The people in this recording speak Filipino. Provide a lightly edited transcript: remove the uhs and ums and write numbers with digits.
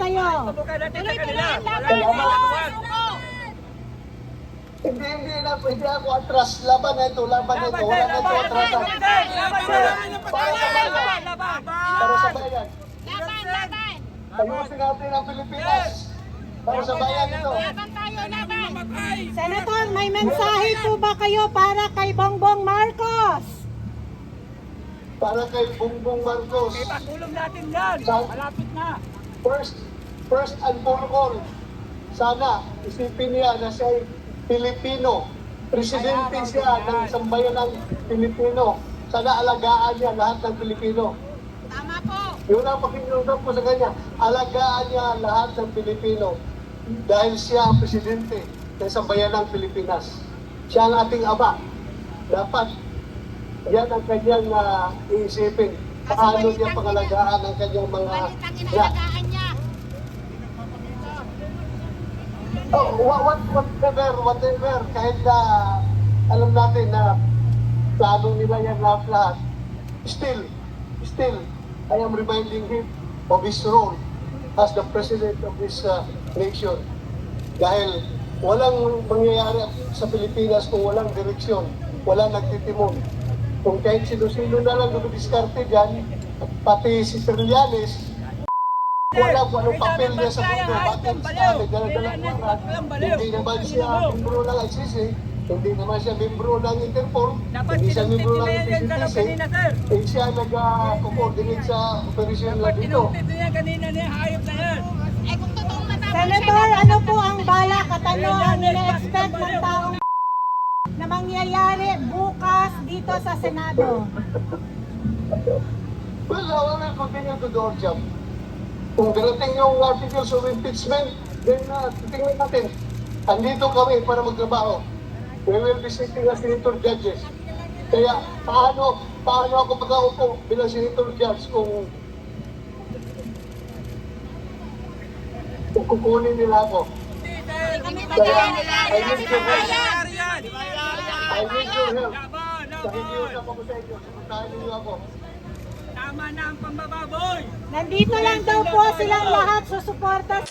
sa'yo. Hindi ako atras. Laban na ito. Wala na ito atrasan. Para sa bayan. Ayusin natin ang Pilipinas. Para sa bayan ito. Senator, may mensahe po ba kayo para kay Bongbong Marcos? Para kay Bongbong Marcos. Ipatulong natin yan. Malapit na. First and foremost, sana isipin niya na siya Pilipino. Presidente siya ng sambayan ng Pilipino. Sana alagaan niya lahat ng Pilipino. Tama po. Yun ang pakikiusap ko sa kanya. Alagaan niya lahat ng Pilipino. Dahil siya ang presidente ng sambayan ng Pilipinas. Siya ang ating ama. Dapat yan ang kanyang iisipin. Paano niya pangalagaan ang kanyang mga whatever, kahit na alam natin na plano nila yan lahat, still, I am reminding him of his role as the president of this nation. Dahil walang mangyayari sa Pilipinas kung walang direksyon, walang nagtitimon. Kung kahit sino-sino na lang dumidiskarte dyan, pati si Trillanes, wala kung anong papel niya sa mundo. Bakit sabi, dala-dala hindi naman siya membro ng ICC, hindi naman siya membro ng Interpol, hindi siya membro ng ICC, eh siya nag-coordinate sa operasyon lang dito. Senator, ano po ang balak at ano ang nila-expect ng taong na mangyayari bukas dito sa Senado? Well, I will continue to do our job. Kung darating yung articles of impeachment, then titingnan natin. Andito kami para magtrabaho. We will be sitting as senator judges. Kaya paano ako pagkaupo bilang senator judge kung kukunin nila ako? Kaya I need your help. I need your help. Nakikiusap ako sa inyo. Sapuntahan niyo ako. Tama na ang pambababoy. Nandito lang daw po silang lahat susuporta.